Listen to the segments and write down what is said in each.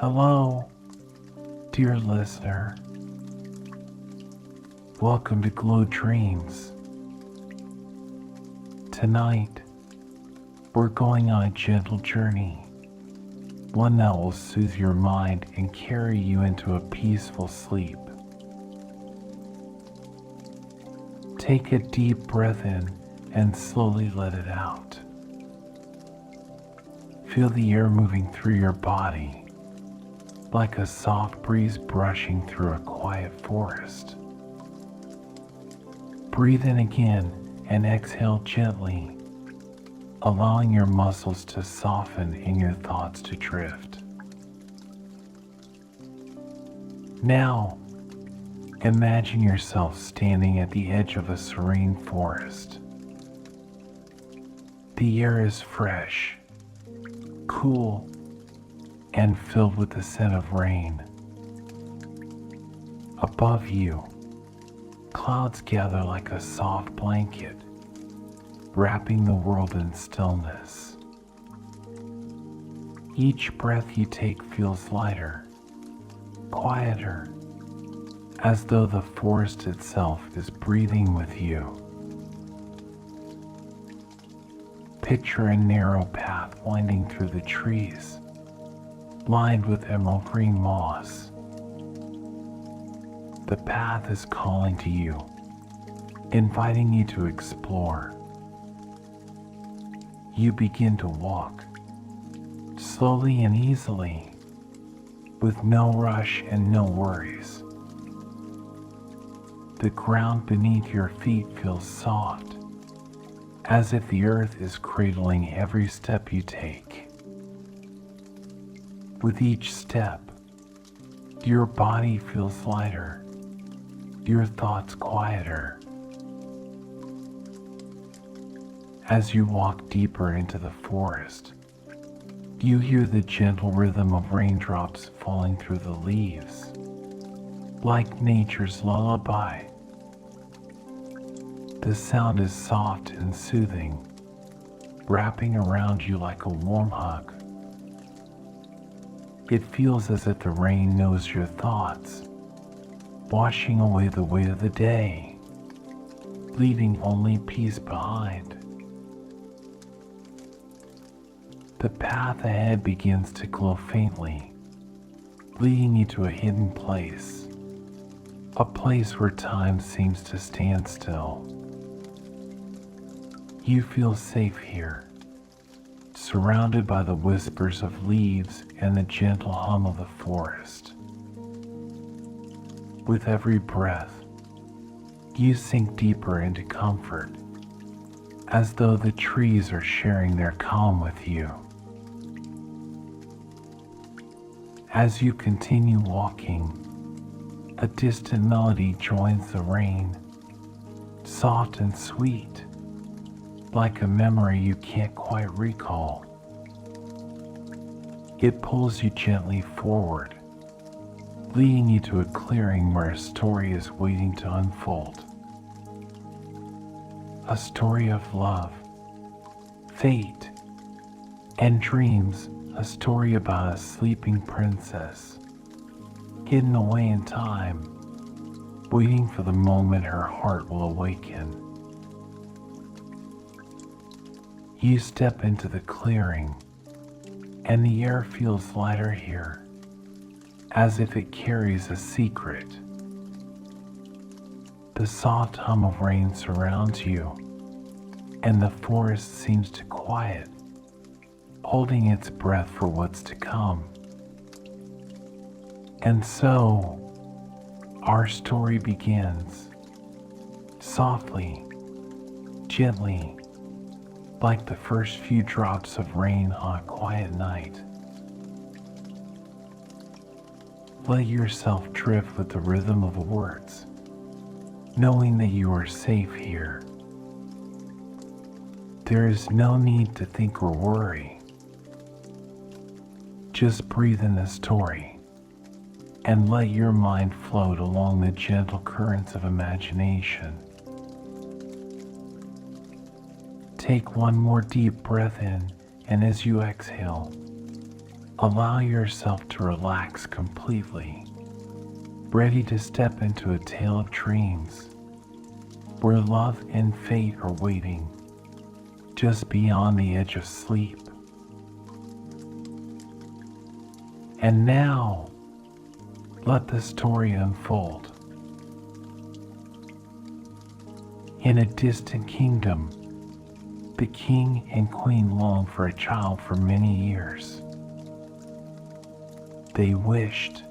Hello, dear listener. Welcome to Glow Dreams. Tonight, we're going on a gentle journey, one that will soothe your mind and carry you into a peaceful sleep. Take a deep breath in and slowly let it out. Feel the air moving through your body, like a soft breeze brushing through a quiet forest. Breathe in again and exhale gently, allowing your muscles to soften and your thoughts to drift. Now, imagine yourself standing at the edge of a serene forest. The air is fresh, cool, and filled with the scent of rain. Above you, clouds gather like a soft blanket, wrapping the world in stillness. Each breath you take feels lighter, quieter, as though the forest itself is breathing with you. Picture a narrow path winding through the trees, lined with emerald green moss. The path is calling to you, inviting you to explore. You begin to walk, slowly and easily, with no rush and no worries. The ground beneath your feet feels soft, as if the earth is cradling every step you take. With each step, your body feels lighter, your thoughts quieter. As you walk deeper into the forest, you hear the gentle rhythm of raindrops falling through the leaves, like nature's lullaby. The sound is soft and soothing, wrapping around you like a warm hug. It feels as if the rain knows your thoughts, washing away the weight of the day, leaving only peace behind. The path ahead begins to glow faintly, leading you to a hidden place, a place where time seems to stand still. You feel safe here, surrounded by the whispers of leaves and the gentle hum of the forest. With every breath, you sink deeper into comfort, as though the trees are sharing their calm with you. As you continue walking, a distant melody joins the rain, soft and sweet, like a memory you can't quite recall. It pulls you gently forward, leading you to a clearing where a story is waiting to unfold. A story of love, fate, and dreams, a story about a sleeping princess, hidden away in time, waiting for the moment her heart will awaken. You step into the clearing, and the air feels lighter here, as if it carries a secret. The soft hum of rain surrounds you, and the forest seems to quiet, holding its breath for what's to come. And so, our story begins, softly, gently, like the first few drops of rain on a quiet night. Let yourself drift with the rhythm of the words, knowing that you are safe here. There is no need to think or worry. Just breathe in the story and let your mind float along the gentle currents of imagination. Take one more deep breath in, and as you exhale, Allow yourself to relax completely, ready to step into a tale of dreams where love and fate are waiting just beyond the edge of sleep. And now, let the story unfold. In a distant kingdom, the king and queen longed for a child for many years. They wished,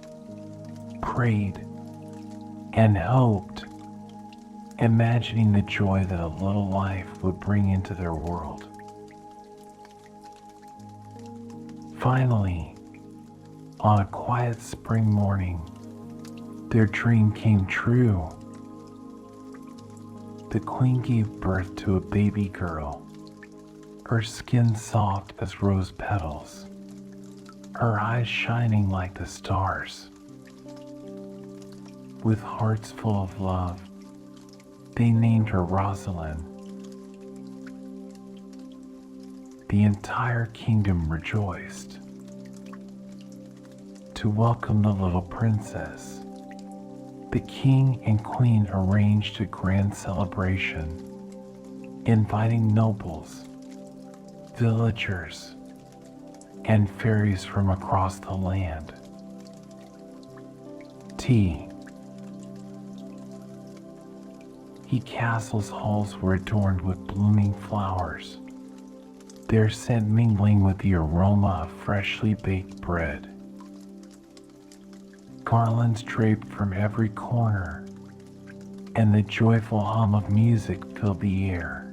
prayed, and hoped, imagining the joy that a little life would bring into their world. Finally, on a quiet spring morning, their dream came true. The queen gave birth to a baby girl, her skin soft as rose petals, her eyes shining like the stars. With hearts full of love, they named her Roselyn. The entire kingdom rejoiced. To welcome the little princess, the king and queen arranged a grand celebration, inviting nobles, villagers, and fairies from across the land. The castle's halls were adorned with blooming flowers, their scent mingling with the aroma of freshly baked bread. Garlands draped from every corner, and the joyful hum of music filled the air,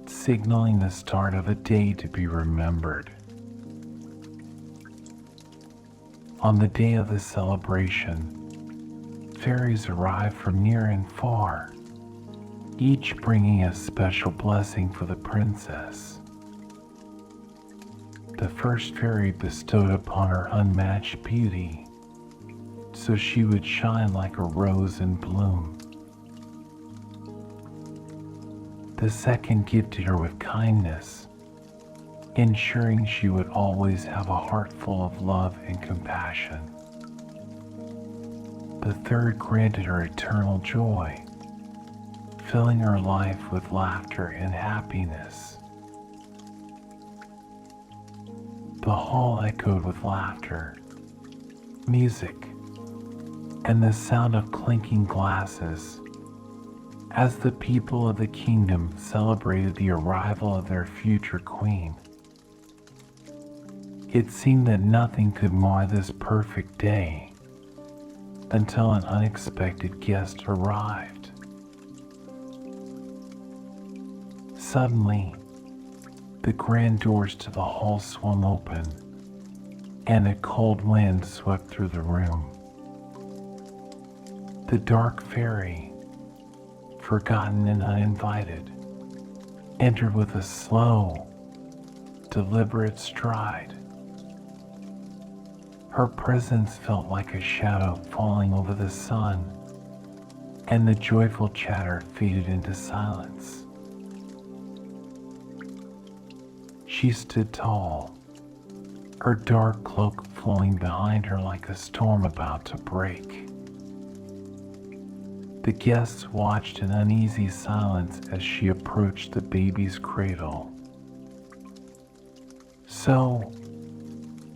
signaling the start of a day to be remembered. On the day of the celebration, fairies arrived from near and far, each bringing a special blessing for the princess. The first fairy bestowed upon her unmatched beauty, so she would shine like a rose in bloom. The second gifted her with kindness, ensuring she would always have a heart full of love and compassion. The third granted her eternal joy, filling her life with laughter and happiness. The hall echoed with laughter, music, and the sound of clinking glasses as the people of the kingdom celebrated the arrival of their future queen. It seemed that nothing could mar this perfect day until an unexpected guest arrived. Suddenly, the grand doors to the hall swung open, and a cold wind swept through the room. The dark fairy, forgotten and uninvited, entered with a slow, deliberate stride. Her presence felt like a shadow falling over the sun, and the joyful chatter faded into silence. She stood tall, her dark cloak flowing behind her like a storm about to break. The guests watched in uneasy silence as she approached the baby's cradle. "So,"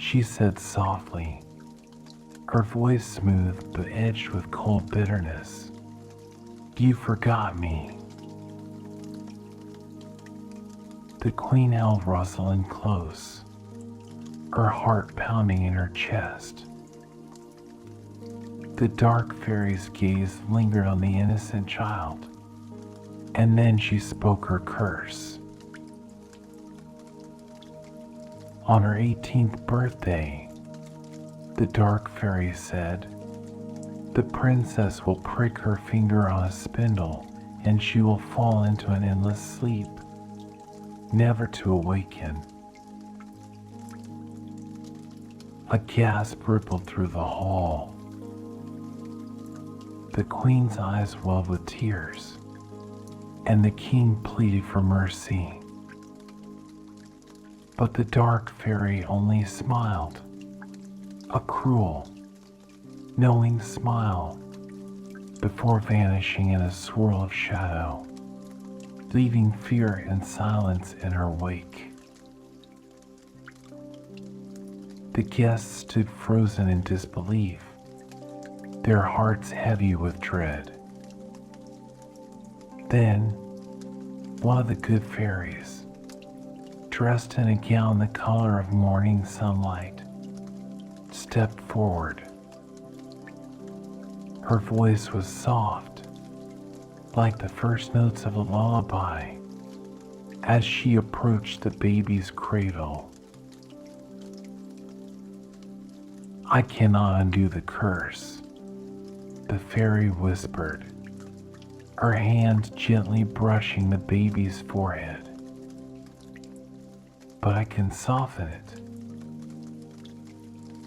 she said softly, her voice smooth but edged with cold bitterness, "you forgot me." The queen held Roselyn close, her heart pounding in her chest. The dark fairy's gaze lingered on the innocent child, and then she spoke her curse. On her 18th birthday, the dark fairy said, the princess will prick her finger on a spindle and she will fall into an endless sleep, never to awaken. A gasp rippled through the hall. The queen's eyes welled with tears, and the king pleaded for mercy. But the dark fairy only smiled, a cruel, knowing smile, before vanishing in a swirl of shadow, leaving fear and silence in her wake. The guests stood frozen in disbelief, their hearts heavy with dread. Then, one of the good fairies, dressed in a gown the color of morning sunlight, stepped forward. Her voice was soft, like the first notes of a lullaby, as she approached the baby's cradle. "I cannot undo the curse," the fairy whispered, her hand gently brushing the baby's forehead. "But I can soften it."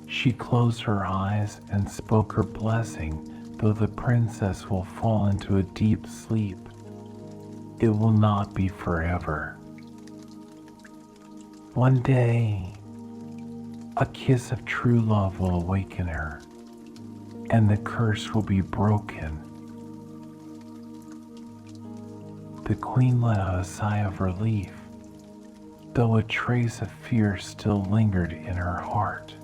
She closed her eyes and spoke her blessing. "Though the princess will fall into a deep sleep, it will not be forever. One day, a kiss of true love will awaken her, and the curse will be broken." The queen let out a sigh of relief, though a trace of fear still lingered in her heart.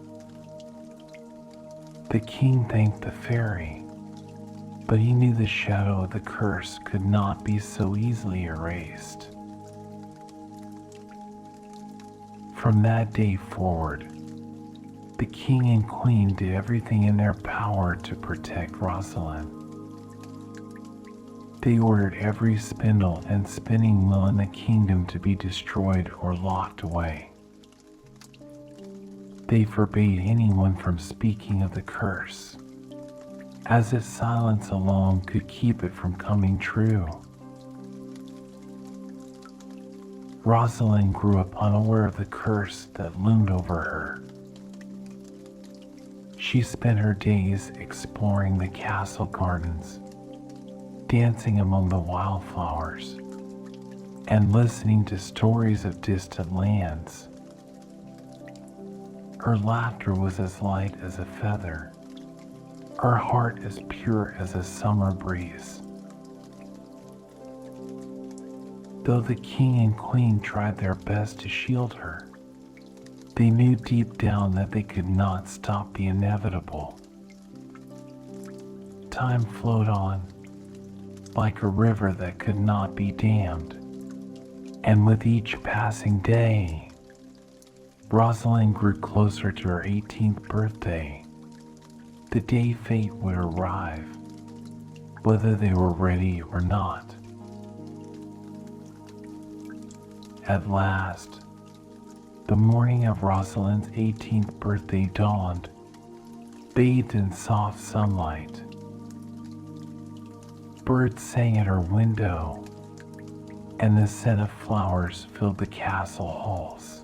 The king thanked the fairy, but he knew the shadow of the curse could not be so easily erased. From that day forward, the king and queen did everything in their power to protect Roselyn. They ordered every spindle and spinning wheel in the kingdom to be destroyed or locked away. They forbade anyone from speaking of the curse, as if silence alone could keep it from coming true. Roselyn grew up unaware of the curse that loomed over her. She spent her days exploring the castle gardens, dancing among the wildflowers, and listening to stories of distant lands. Her laughter was as light as a feather, her heart as pure as a summer breeze. Though the king and queen tried their best to shield her, they knew deep down that they could not stop the inevitable. Time flowed on, like a river that could not be dammed, and with each passing day, Roselyn grew closer to her 18th birthday, the day fate would arrive, whether they were ready or not. At last, the morning of Roselyn's 18th birthday dawned, bathed in soft sunlight. Birds sang at her window, and the scent of flowers filled the castle halls.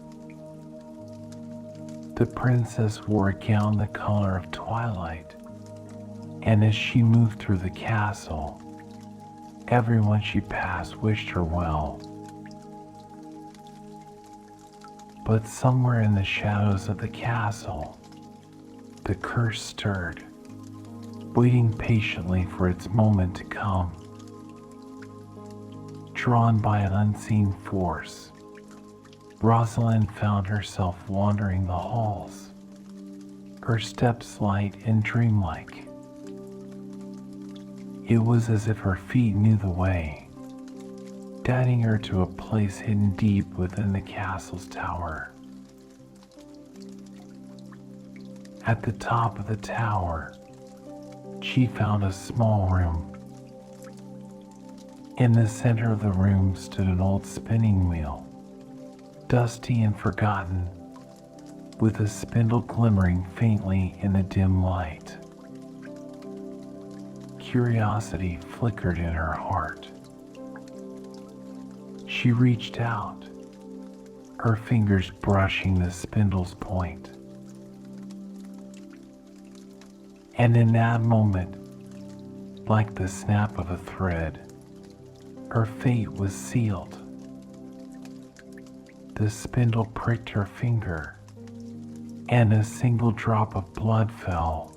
The princess wore a gown the color of twilight, and as she moved through the castle, everyone she passed wished her well. But somewhere in the shadows of the castle, the curse stirred, waiting patiently for its moment to come. Drawn by an unseen force, Roselyn found herself wandering the halls, her steps light and dreamlike. It was as if her feet knew the way, guiding her to a place hidden deep within the castle's tower. At the top of the tower, she found a small room. In the center of the room stood an old spinning wheel, dusty and forgotten, with a spindle glimmering faintly in the dim light. Curiosity flickered in her heart. She reached out, her fingers brushing the spindle's point. And in that moment, like the snap of a thread, her fate was sealed. The spindle pricked her finger, and a single drop of blood fell.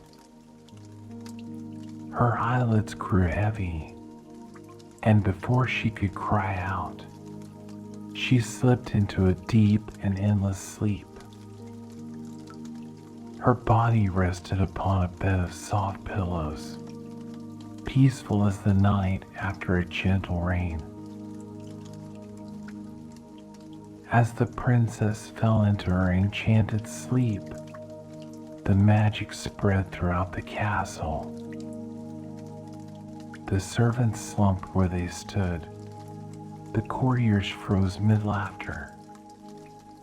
Her eyelids grew heavy, and before she could cry out, she slipped into a deep and endless sleep. Her body rested upon a bed of soft pillows, peaceful as the night after a gentle rain. As the princess fell into her enchanted sleep, the magic spread throughout the castle. The servants slumped where they stood, the courtiers froze mid-laughter,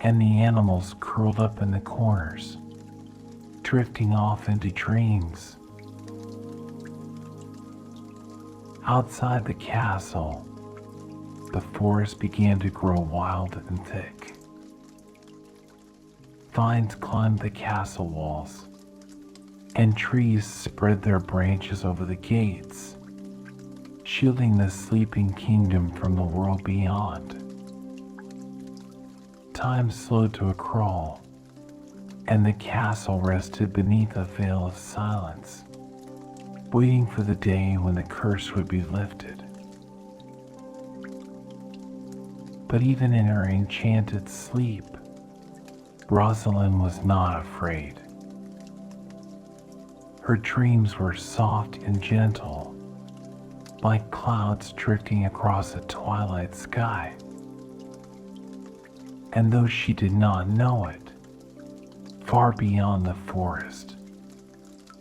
and the animals curled up in the corners, drifting off into dreams. Outside the castle, the forest began to grow wild and thick. Vines climbed the castle walls, and trees spread their branches over the gates, shielding the sleeping kingdom from the world beyond. Time slowed to a crawl, and the castle rested beneath a veil of silence, waiting for the day when the curse would be lifted. But even in her enchanted sleep, Roselyn was not afraid. Her dreams were soft and gentle, like clouds drifting across a twilight sky. And though she did not know it, far beyond the forest,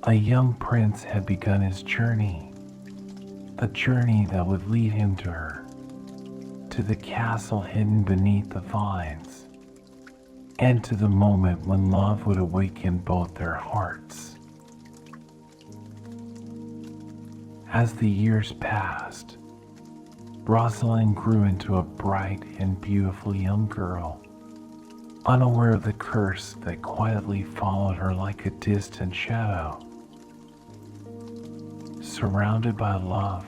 a young prince had begun his journey, a journey that would lead him to her, to the castle hidden beneath the vines, and to the moment when love would awaken both their hearts. As the years passed, Roselyn grew into a bright and beautiful young girl, unaware of the curse that quietly followed her like a distant shadow. Surrounded by love,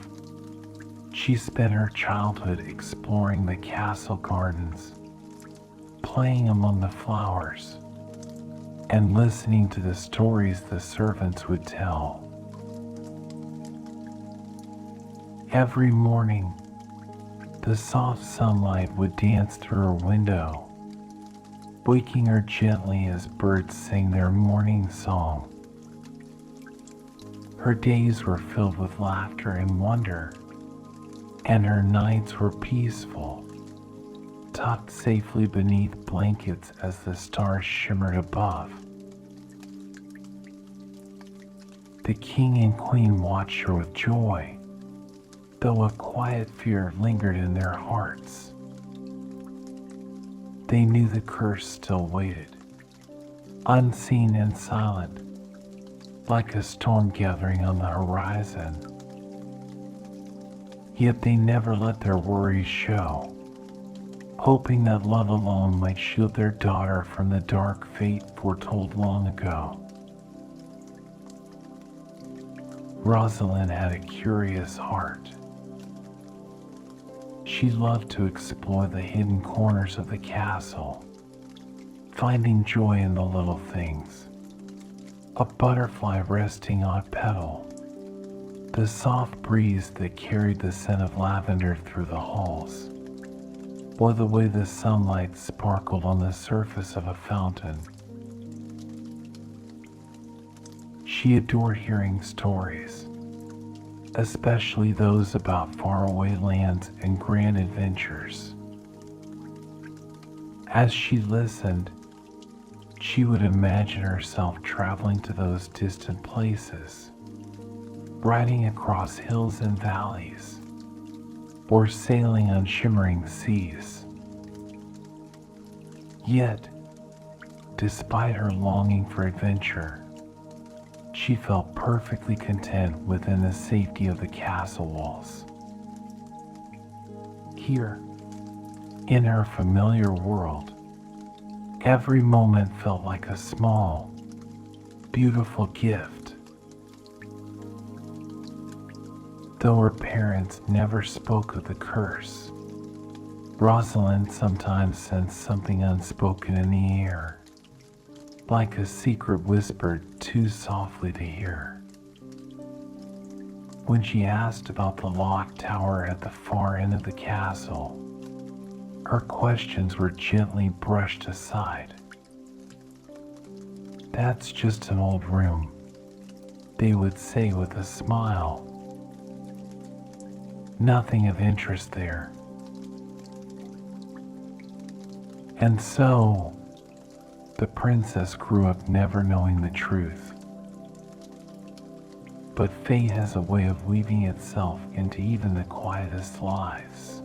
she spent her childhood exploring the castle gardens, playing among the flowers, and listening to the stories the servants would tell. Every morning, the soft sunlight would dance through her window, waking her gently as birds sang their morning song. Her days were filled with laughter and wonder, and her nights were peaceful, tucked safely beneath blankets as the stars shimmered above. The king and queen watched her with joy, though a quiet fear lingered in their hearts. They knew the curse still waited, unseen and silent, like a storm gathering on the horizon. Yet they never let their worries show, hoping that love alone might shield their daughter from the dark fate foretold long ago. Roselyn had a curious heart. She loved to explore the hidden corners of the castle, finding joy in the little things. A butterfly resting on a petal, the soft breeze that carried the scent of lavender through the halls, or the way the sunlight sparkled on the surface of a fountain. She adored hearing stories, especially those about faraway lands and grand adventures. As she listened, she would imagine herself traveling to those distant places, riding across hills and valleys, or sailing on shimmering seas. Yet, despite her longing for adventure, she felt perfectly content within the safety of the castle walls. Here, in her familiar world, every moment felt like a small, beautiful gift. Though her parents never spoke of the curse, Roselyn sometimes sensed something unspoken in the air, like a secret whispered too softly to hear. When she asked about the locked tower at the far end of the castle, her questions were gently brushed aside. "That's just an old room," they would say with a smile. "Nothing of interest there." And so, the princess grew up never knowing the truth. But fate has a way of weaving itself into even the quietest lives.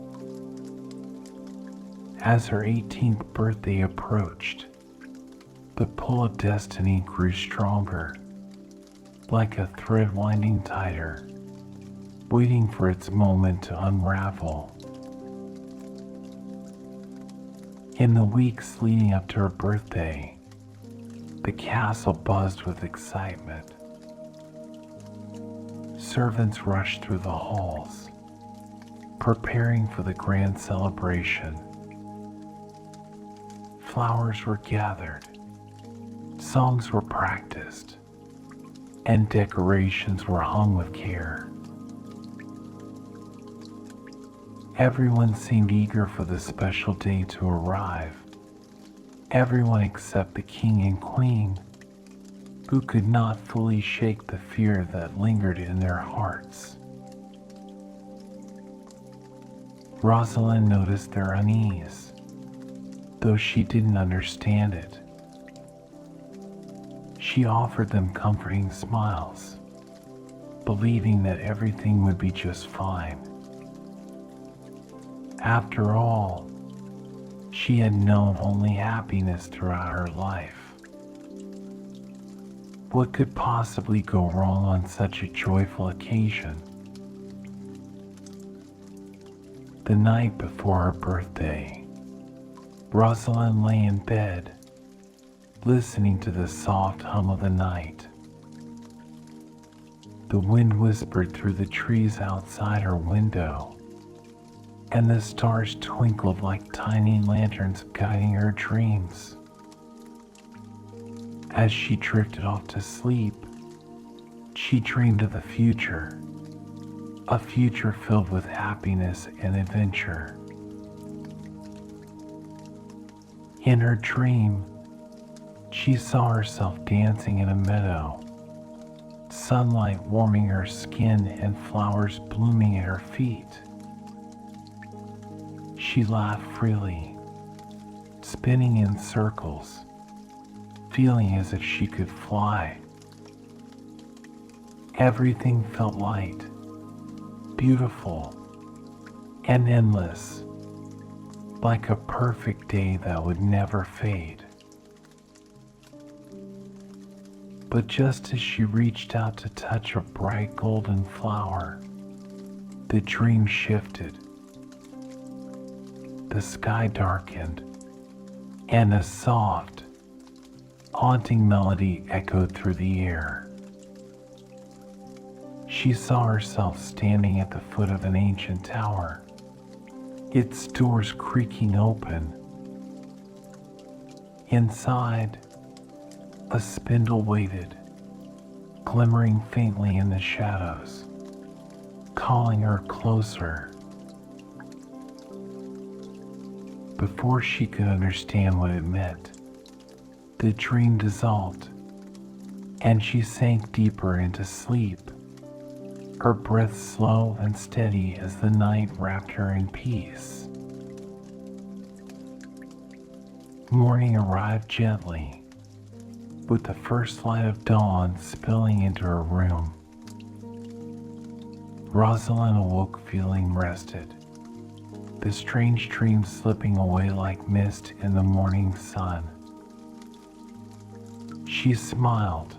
As her 18th birthday approached, the pull of destiny grew stronger, like a thread winding tighter, waiting for its moment to unravel. In the weeks leading up to her birthday, the castle buzzed with excitement. Servants rushed through the halls, preparing for the grand celebration. Flowers were gathered, songs were practiced, and decorations were hung with care. Everyone seemed eager for the special day to arrive. Everyone except the king and queen, who could not fully shake the fear that lingered in their hearts. Roselyn noticed their unease, though she didn't understand it. She offered them comforting smiles, believing that everything would be just fine. After all, she had known only happiness throughout her life. What could possibly go wrong on such a joyful occasion? The night before her birthday, Roselyn lay in bed, listening to the soft hum of the night. The wind whispered through the trees outside her window, and the stars twinkled like tiny lanterns guiding her dreams. As she drifted off to sleep, she dreamed of the future, a future filled with happiness and adventure. In her dream, she saw herself dancing in a meadow, sunlight warming her skin and flowers blooming at her feet. She laughed freely, spinning in circles, feeling as if she could fly. Everything felt light, beautiful, and endless, like a perfect day that would never fade. But just as she reached out to touch a bright golden flower, the dream shifted. The sky darkened, and a soft, haunting melody echoed through the air. She saw herself standing at the foot of an ancient tower, its doors creaking open. Inside, a spindle waited, glimmering faintly in the shadows, calling her closer. Before she could understand what it meant, the dream dissolved, and she sank deeper into sleep, her breath slow and steady as the night wrapped her in peace. Morning arrived gently, with the first light of dawn spilling into her room. Roselyn awoke feeling rested, the strange dream slipping away like mist in the morning sun. She smiled,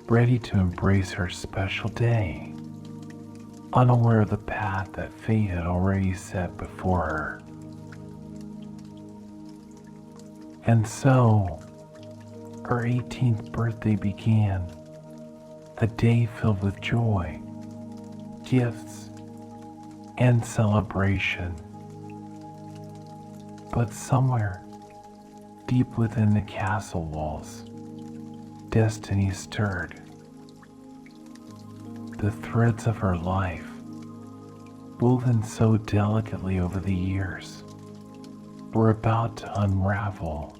ready to embrace her special day, unaware of the path that fate had already set before her. And so, her 18th birthday began, a day filled with joy, gifts, and celebration. But somewhere, deep within the castle walls, destiny stirred. The threads of her life, woven so delicately over the years, were about to unravel.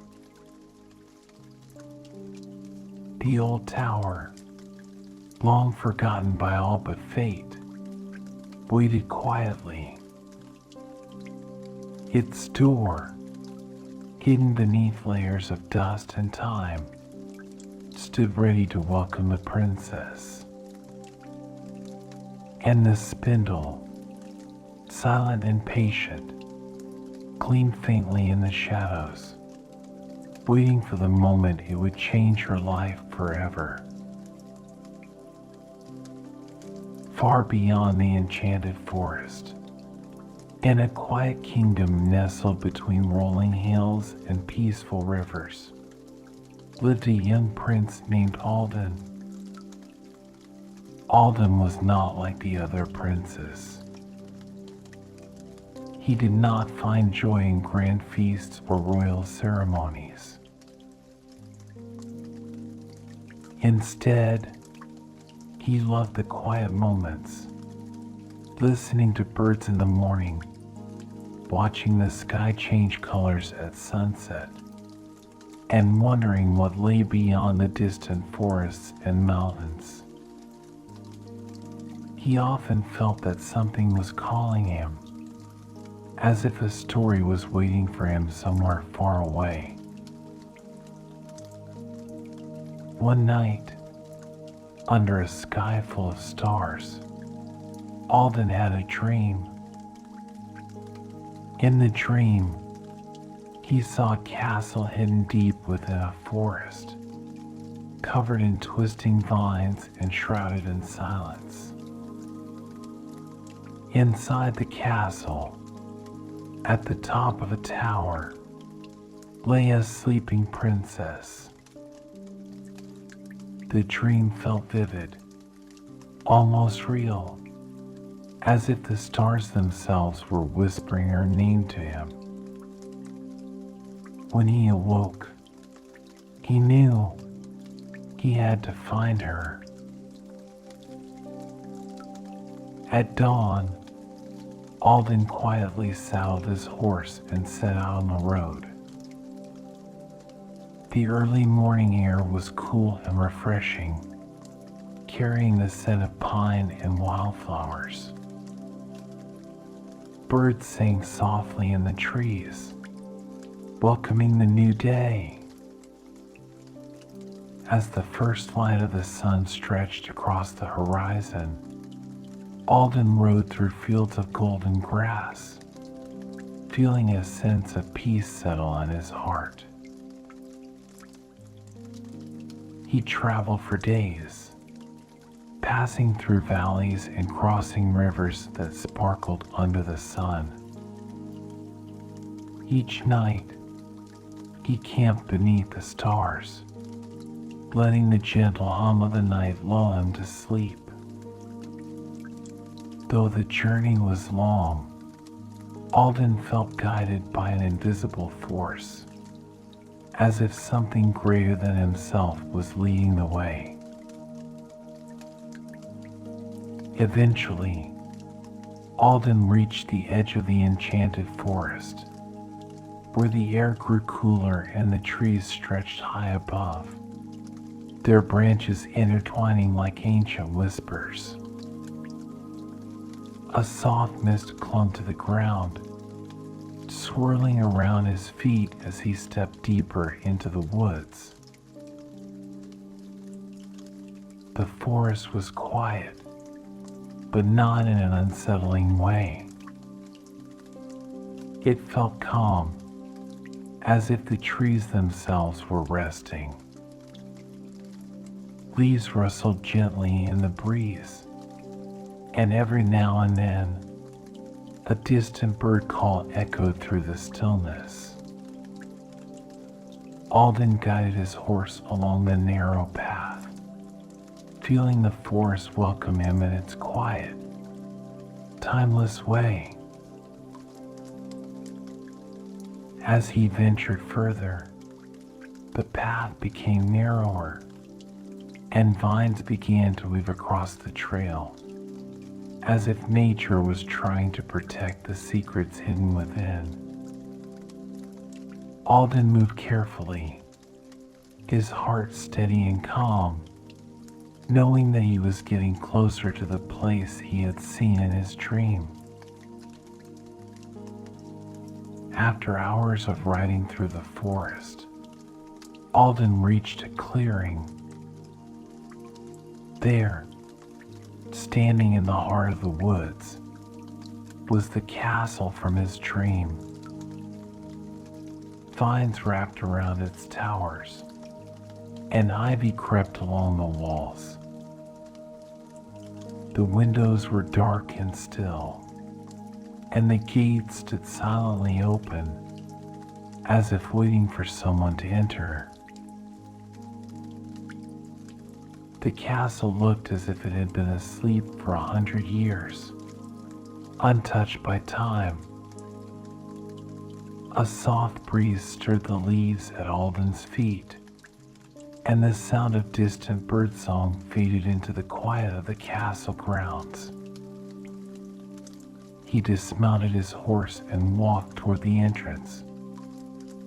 The old tower, long forgotten by all but fate, waited quietly. Its door, hidden beneath layers of dust and time, stood ready to welcome the princess. And the spindle, silent and patient, gleamed faintly in the shadows, waiting for the moment it would change her life forever. Far beyond the enchanted forest, in a quiet kingdom nestled between rolling hills and peaceful rivers, lived a young prince named Alden. Alden was not like the other princes. He did not find joy in grand feasts or royal ceremonies. Instead, he loved the quiet moments, listening to birds in the morning, watching the sky change colors at sunset, and wondering what lay beyond the distant forests and mountains. He often felt that something was calling him, as if a story was waiting for him somewhere far away. One night, under a sky full of stars, Alden had a dream. In the dream, he saw a castle hidden deep within a forest, covered in twisting vines and shrouded in silence. Inside the castle, at the top of a tower, lay a sleeping princess. The dream felt vivid, almost real, as if the stars themselves were whispering her name to him. When he awoke, he knew he had to find her. At dawn, Alden quietly saddled his horse and set out on the road. The early morning air was cool and refreshing, carrying the scent of pine and wildflowers. Birds sang softly in the trees, welcoming the new day. As the first light of the sun stretched across the horizon, Alden rode through fields of golden grass, feeling a sense of peace settle on his heart. He traveled for days, passing through valleys and crossing rivers that sparkled under the sun. Each night, he camped beneath the stars, letting the gentle hum of the night lull him to sleep. Though the journey was long, Alden felt guided by an invisible force, as if something greater than himself was leading the way. Eventually, Alden reached the edge of the enchanted forest, where the air grew cooler and the trees stretched high above, their branches intertwining like ancient whispers. A soft mist clung to the ground, swirling around his feet as he stepped deeper into the woods. The forest was quiet, but not in an unsettling way. It felt calm, as if the trees themselves were resting. Leaves rustled gently in the breeze, and every now and then, a distant bird call echoed through the stillness. Alden guided his horse along the narrow path, feeling the forest welcome him in its quiet, timeless way. As he ventured further, the path became narrower, and vines began to weave across the trail, as if nature was trying to protect the secrets hidden within. Alden moved carefully, his heart steady and calm, knowing that he was getting closer to the place he had seen in his dream. After hours of riding through the forest, Alden reached a clearing. There, standing in the heart of the woods, was the castle from his dream. Vines wrapped around its towers, and ivy crept along the walls. The windows were dark and still, and the gates stood silently open, as if waiting for someone to enter. The castle looked as if it had been asleep for 100 years, untouched by time. A soft breeze stirred the leaves at Alden's feet, and the sound of distant birdsong faded into the quiet of the castle grounds. He dismounted his horse and walked toward the entrance,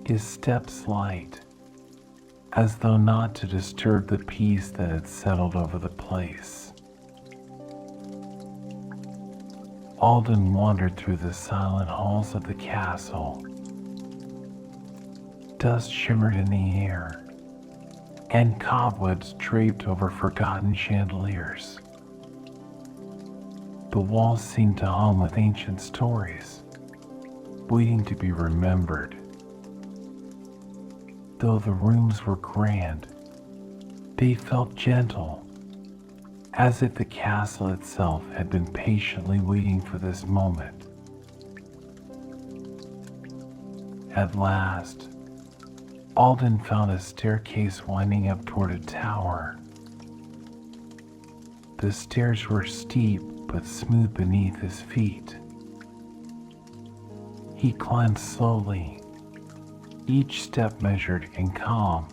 his steps light, as though not to disturb the peace that had settled over the place. Alden wandered through the silent halls of the castle. Dust shimmered in the air, and cobwebs draped over forgotten chandeliers. The walls seemed to hum with ancient stories, waiting to be remembered. Though the rooms were grand, they felt gentle, as if the castle itself had been patiently waiting for this moment. At last, Alden found a staircase winding up toward a tower. The stairs were steep but smooth beneath his feet. He climbed slowly, each step measured and calm.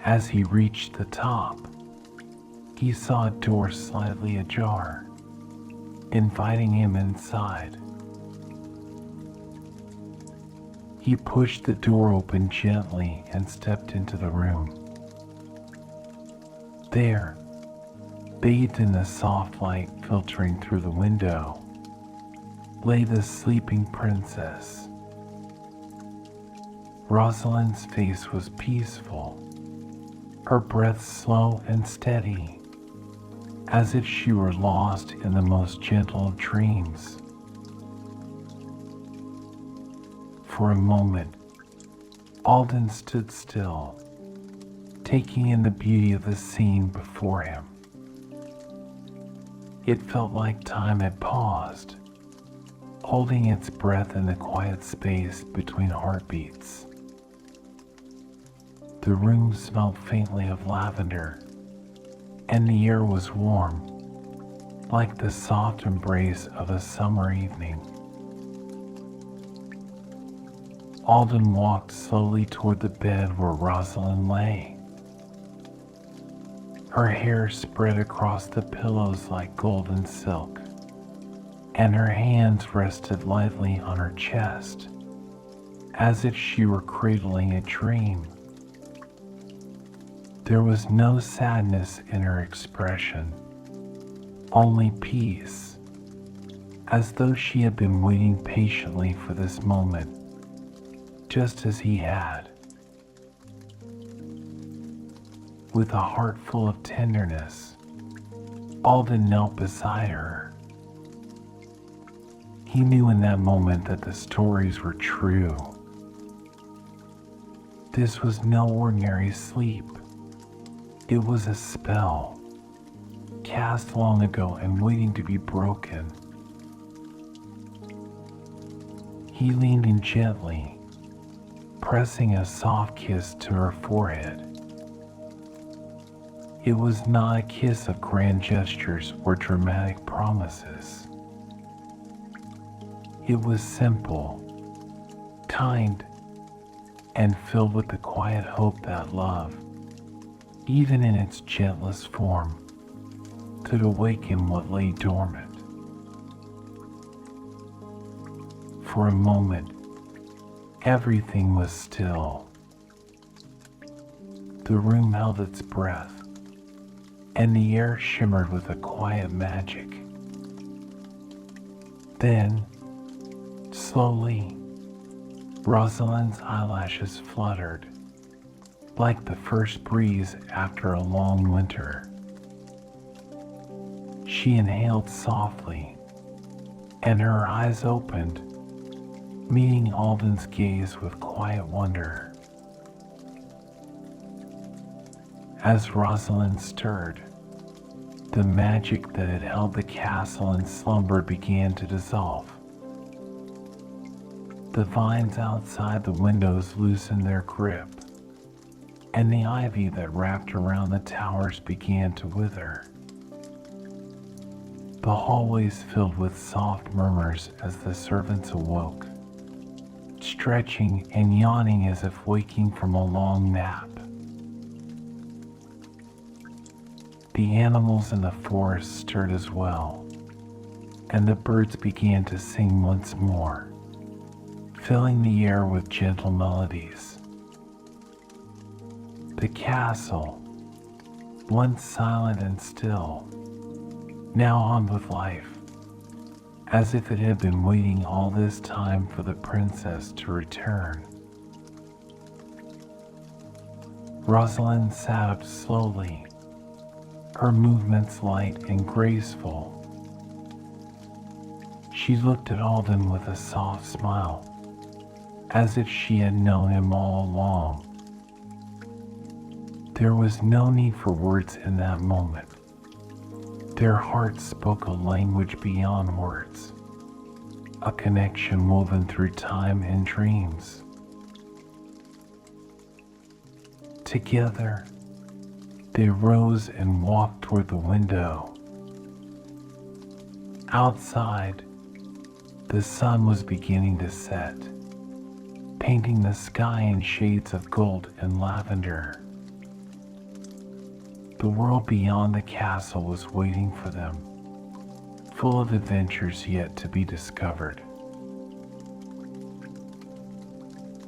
As he reached the top, he saw a door slightly ajar, inviting him inside. He pushed the door open gently and stepped into the room. There, bathed in the soft light filtering through the window, lay the sleeping princess. Roselyn's face was peaceful, her breath slow and steady, as if she were lost in the most gentle of dreams. For a moment, Alden stood still, taking in the beauty of the scene before him. It felt like time had paused, holding its breath in the quiet space between heartbeats. The room smelled faintly of lavender, and the air was warm, like the soft embrace of a summer evening. Alden walked slowly toward the bed where Roselyn lay. Her hair spread across the pillows like golden silk, and her hands rested lightly on her chest, as if she were cradling a dream. There was no sadness in her expression, only peace, as though she had been waiting patiently for this moment, just as he had. With a heart full of tenderness, Alden knelt beside her. He knew in that moment that the stories were true. This was no ordinary sleep. It was a spell, cast long ago and waiting to be broken. He leaned in gently, pressing a soft kiss to her forehead. It was not a kiss of grand gestures or dramatic promises. It was simple, kind, and filled with the quiet hope that love, even in its gentlest form, could awaken what lay dormant. For a moment, everything was still. The room held its breath, and the air shimmered with a quiet magic. Then, slowly, Roselyn's eyelashes fluttered, like the first breeze after a long winter. She inhaled softly, and her eyes opened, meeting Alden's gaze with quiet wonder. As Roselyn stirred, the magic that had held the castle in slumber began to dissolve. The vines outside the windows loosened their grip, and the ivy that wrapped around the towers began to wither. The hallways filled with soft murmurs as the servants awoke, stretching and yawning as if waking from a long nap. The animals in the forest stirred as well, and the birds began to sing once more, filling the air with gentle melodies. The castle, once silent and still, now hummed with life, as if it had been waiting all this time for the princess to return. Roselyn sat up slowly, her movements light and graceful. She looked at Alden with a soft smile, as if she had known him all along. There was no need for words in that moment. Their hearts spoke a language beyond words, a connection woven through time and dreams. Together, they rose and walked toward the window. Outside, the sun was beginning to set, painting the sky in shades of gold and lavender. The world beyond the castle was waiting for them, full of adventures yet to be discovered.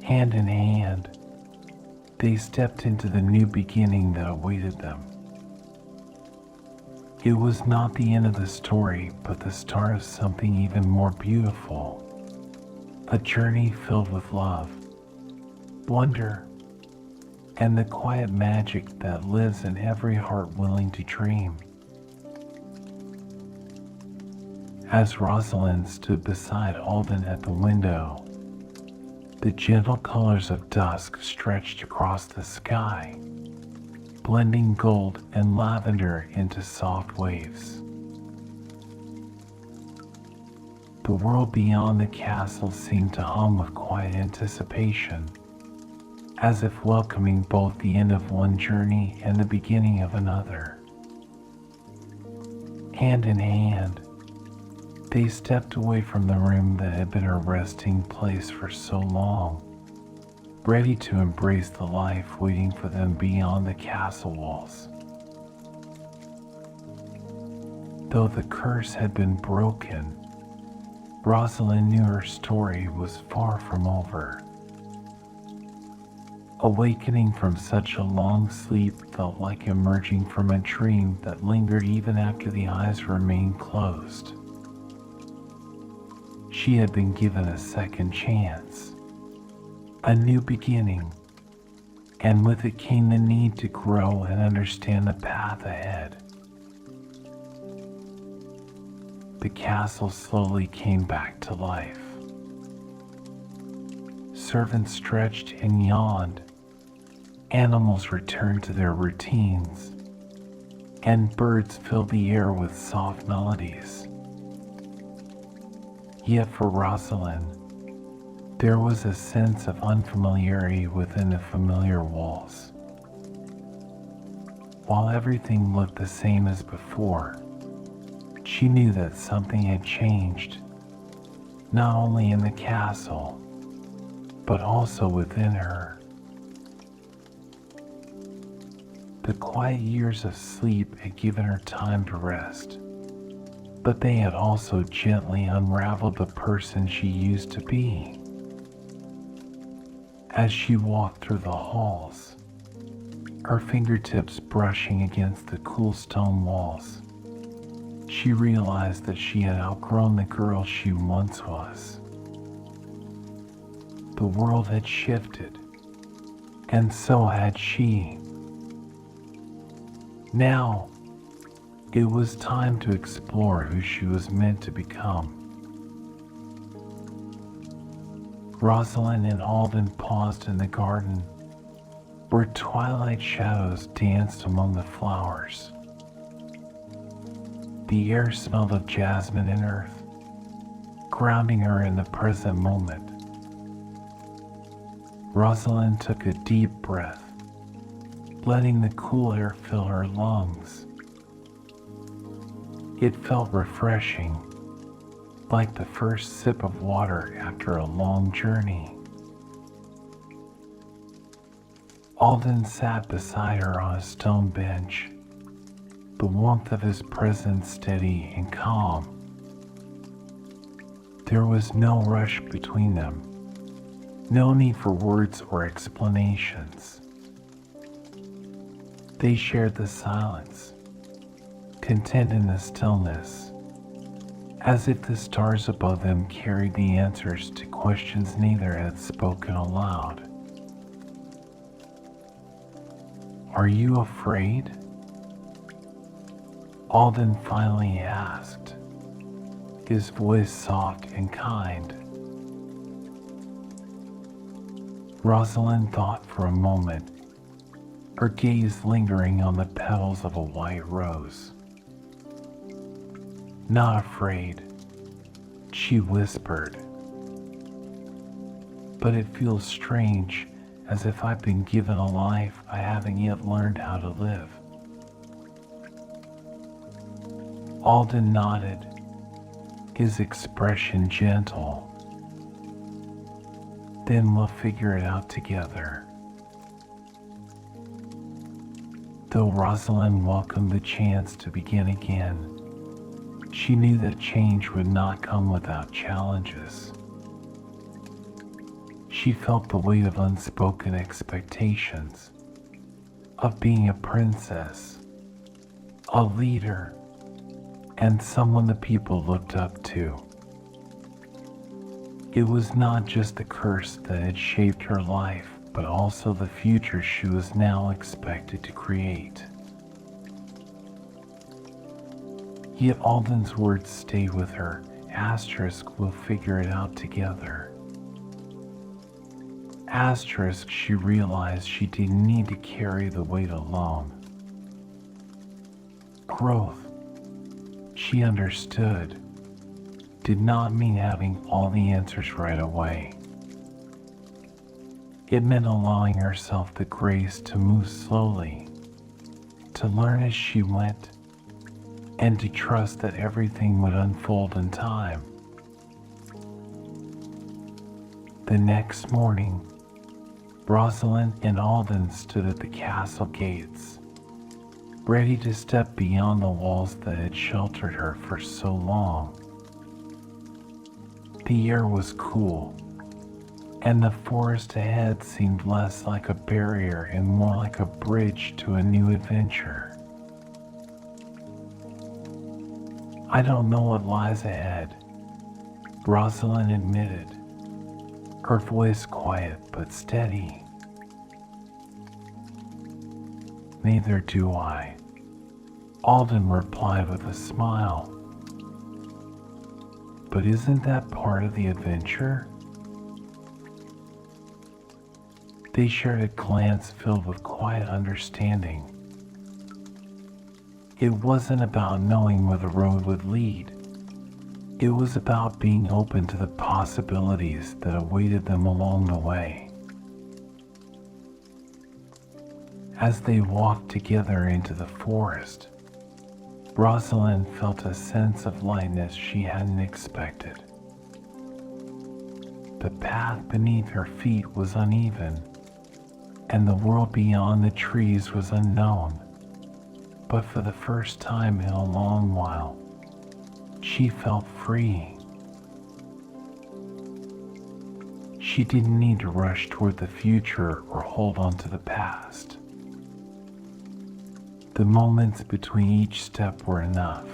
Hand in hand, they stepped into the new beginning that awaited them. It was not the end of the story, but the start of something even more beautiful. A journey filled with love, wonder, and the quiet magic that lives in every heart willing to dream. As Roselyn stood beside Alden at the window, the gentle colors of dusk stretched across the sky, blending gold and lavender into soft waves. The world beyond the castle seemed to hum with quiet anticipation, as if welcoming both the end of one journey and the beginning of another. Hand in hand, they stepped away from the room that had been a resting place for so long, ready to embrace the life waiting for them beyond the castle walls. Though the curse had been broken, Roselyn knew her story was far from over. Awakening from such a long sleep felt like emerging from a dream that lingered even after the eyes remained closed. She had been given a second chance, a new beginning, and with it came the need to grow and understand the path ahead. The castle slowly came back to life. Servants stretched and yawned, animals returned to their routines, and birds filled the air with soft melodies. Yet for Roselyn, there was a sense of unfamiliarity within the familiar walls. While everything looked the same as before, she knew that something had changed, not only in the castle, but also within her. The quiet years of sleep had given her time to rest, but they had also gently unraveled the person she used to be. As she walked through the halls, her fingertips brushing against the cool stone walls, she realized that she had outgrown the girl she once was. The world had shifted, and so had she. Now, it was time to explore who she was meant to become. Roselyn and Alden paused in the garden, where twilight shadows danced among the flowers. The air smelled of jasmine and earth, grounding her in the present moment. Roselyn took a deep breath, letting the cool air fill her lungs. It felt refreshing, like the first sip of water after a long journey. Alden sat beside her on a stone bench, the warmth of his presence steady and calm. There was no rush between them, no need for words or explanations. They shared the silence, content in the stillness, as if the stars above them carried the answers to questions neither had spoken aloud. "Are you afraid?" Alden finally asked, his voice soft and kind. Roselyn thought for a moment, her gaze lingering on the petals of a white rose. "Not afraid," she whispered. "But it feels strange, as if I've been given a life I haven't yet learned how to live." Alden nodded, his expression gentle. "Then we'll figure it out together." Though Roselyn welcomed the chance to begin again, she knew that change would not come without challenges. She felt the weight of unspoken expectations, of being a princess, a leader, and someone the people looked up to. It was not just the curse that had shaped her life, but also the future she was now expected to create. Yet Alden's words stayed with her. Asterisk, we'll figure it out together. Asterisk, she realized she didn't need to carry the weight alone. Growth, she understood, did not mean having all the answers right away. It meant allowing herself the grace to move slowly, to learn as she went, and to trust that everything would unfold in time. The next morning, Roselyn and Alden stood at the castle gates, ready to step beyond the walls that had sheltered her for so long. The air was cool, and the forest ahead seemed less like a barrier and more like a bridge to a new adventure. "I don't know what lies ahead," Roselyn admitted, her voice quiet but steady. "Neither do I," Alden replied with a smile. "But isn't that part of the adventure?" They shared a glance filled with quiet understanding. It wasn't about knowing where the road would lead. It was about being open to the possibilities that awaited them along the way. As they walked together into the forest, Roselyn felt a sense of lightness she hadn't expected. The path beneath her feet was uneven, and the world beyond the trees was unknown. But for the first time in a long while, she felt free. She didn't need to rush toward the future or hold on to the past. The moments between each step were enough.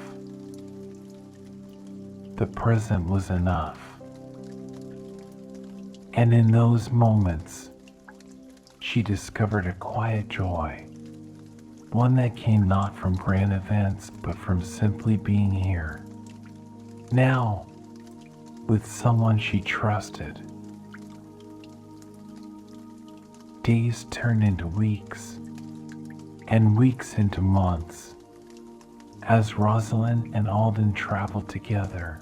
The present was enough. And in those moments, she discovered a quiet joy, one that came not from grand events, but from simply being here, now, with someone she trusted. Days turned into weeks, and weeks into months, as Roselyn and Alden traveled together,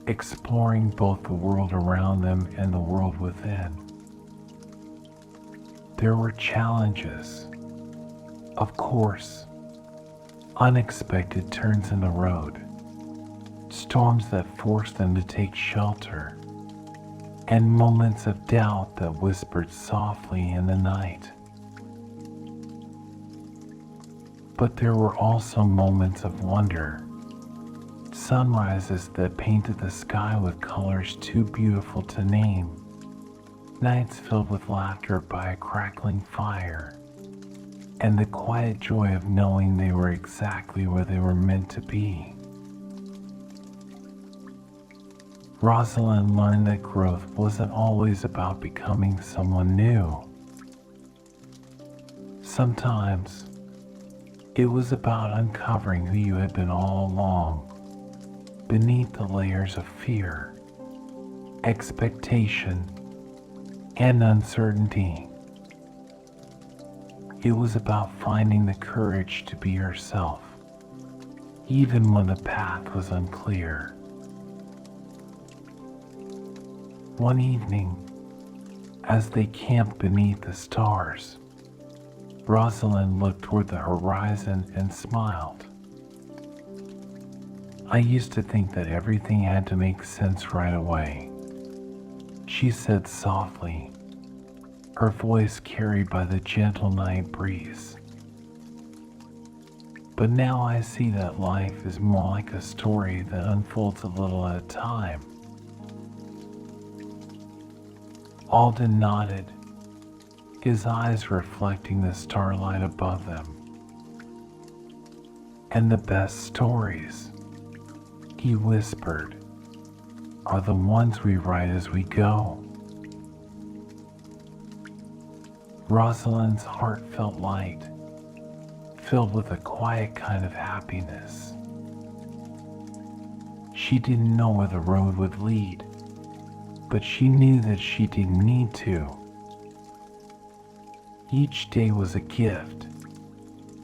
exploring both the world around them and the world within. There were challenges, of course, unexpected turns in the road, storms that forced them to take shelter, and moments of doubt that whispered softly in the night. But there were also moments of wonder, sunrises that painted the sky with colors too beautiful to name, nights filled with laughter by a crackling fire, and the quiet joy of knowing they were exactly where they were meant to be. Roselyn learned that growth wasn't always about becoming someone new. Sometimes it was about uncovering who you had been all along, beneath the layers of fear, expectation, and uncertainty. It was about finding the courage to be yourself, even when the path was unclear. One evening, as they camped beneath the stars, Roselyn looked toward the horizon and smiled. "I used to think that everything had to make sense right away," she said softly, her voice carried by the gentle night breeze. "But now I see that life is more like a story that unfolds a little at a time." Alden nodded, his eyes reflecting the starlight above them. "And the best stories," he whispered, "are the ones we write as we go." Roselyn's heart felt light, filled with a quiet kind of happiness. She didn't know where the road would lead, but she knew that she didn't need to. Each day was a gift,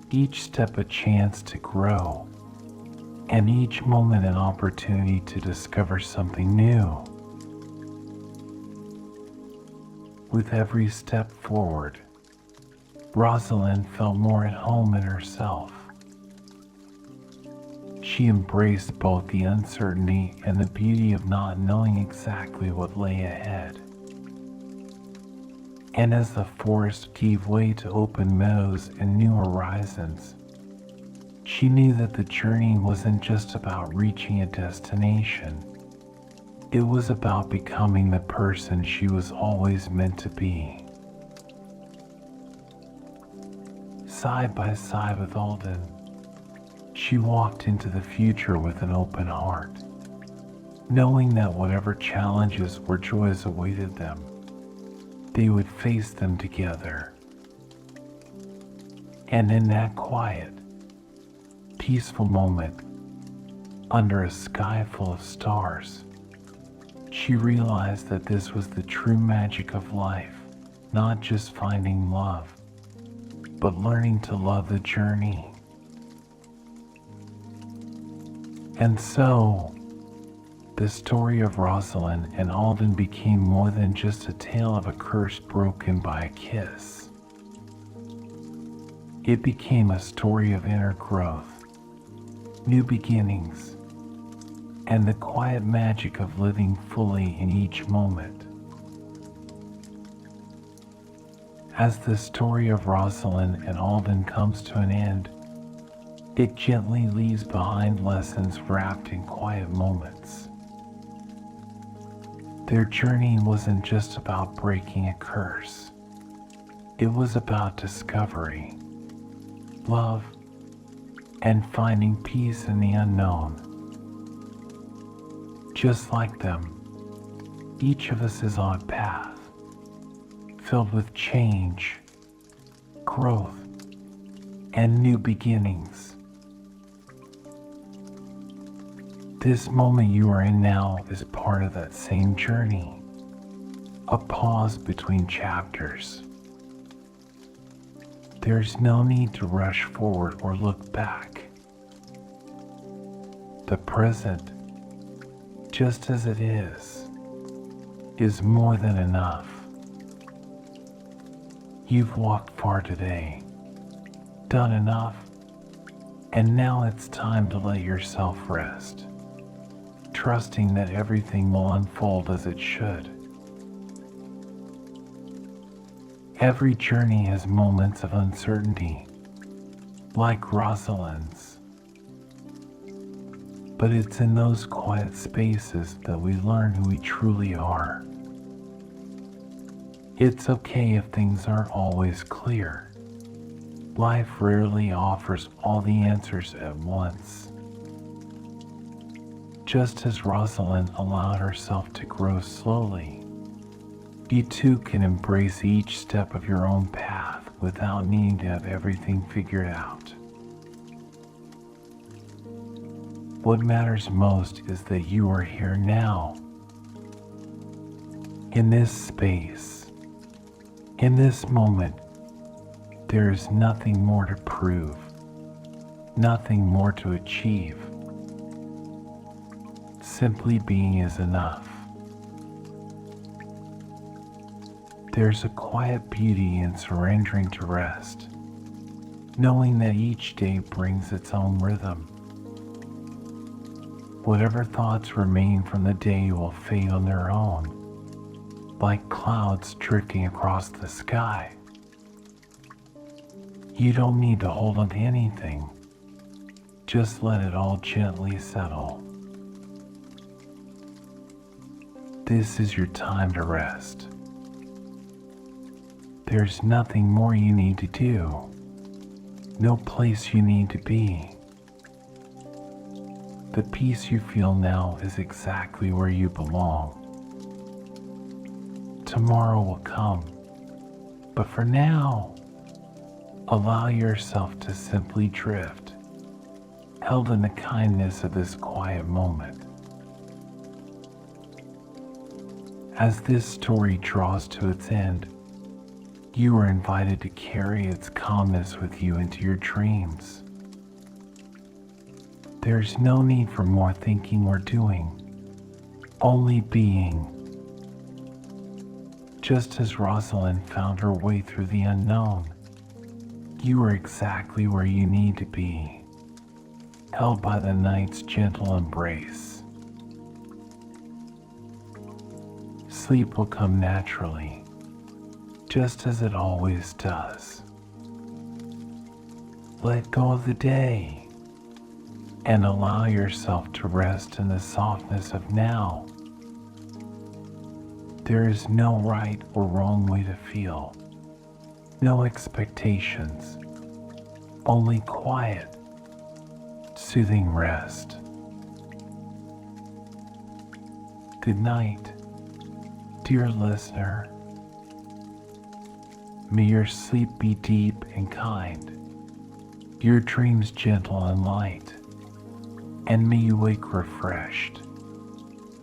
each step a chance to grow, and each moment an opportunity to discover something new. With every step forward, Roselyn felt more at home in herself. She embraced both the uncertainty and the beauty of not knowing exactly what lay ahead. And as the forest gave way to open meadows and new horizons, she knew that the journey wasn't just about reaching a destination. It was about becoming the person she was always meant to be. Side by side with Alden, she walked into the future with an open heart, knowing that whatever challenges or joys awaited them, they would face them together. And in that quiet, peaceful moment, under a sky full of stars, she realized that this was the true magic of life, not just finding love, but learning to love the journey. And so, the story of Roselyn and Alden became more than just a tale of a curse broken by a kiss. It became a story of inner growth, new beginnings, and the quiet magic of living fully in each moment. As the story of Roselyn and Alden comes to an end, it gently leaves behind lessons wrapped in quiet moments. Their journey wasn't just about breaking a curse. It was about discovery, love, and finding peace in the unknown. Just like them, each of us is on a path filled with change, growth, and new beginnings. This moment you are in now is part of that same journey, a pause between chapters. There's no need to rush forward or look back. The present, just as it is more than enough. You've walked far today, done enough, and now it's time to let yourself rest, trusting that everything will unfold as it should. Every journey has moments of uncertainty, like Roselyn's. But it's in those quiet spaces that we learn who we truly are. It's okay if things aren't always clear. Life rarely offers all the answers at once. Just as Roselyn allowed herself to grow slowly, you too can embrace each step of your own path without needing to have everything figured out. What matters most is that you are here now, in this space, in this moment. There is nothing more to prove, nothing more to achieve. Simply being is enough. There's a quiet beauty in surrendering to rest, knowing that each day brings its own rhythm. Whatever thoughts remain from the day will fade on their own, like clouds drifting across the sky. You don't need to hold on to anything. Just let it all gently settle. This is your time to rest. There's nothing more you need to do, no place you need to be. The peace you feel now is exactly where you belong. Tomorrow will come, but for now, allow yourself to simply drift, held in the kindness of this quiet moment. As this story draws to its end, you are invited to carry its calmness with you into your dreams. There's no need for more thinking or doing, only being. Just as Roselyn found her way through the unknown, you are exactly where you need to be, held by the night's gentle embrace. Sleep will come naturally, just as it always does. Let go of the day and allow yourself to rest in the softness of now. There is no right or wrong way to feel, no expectations, only quiet, soothing rest. Good night, dear listener. May your sleep be deep and kind, your dreams gentle and light, and may you wake refreshed,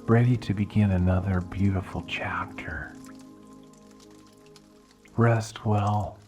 ready to begin another beautiful chapter. Rest well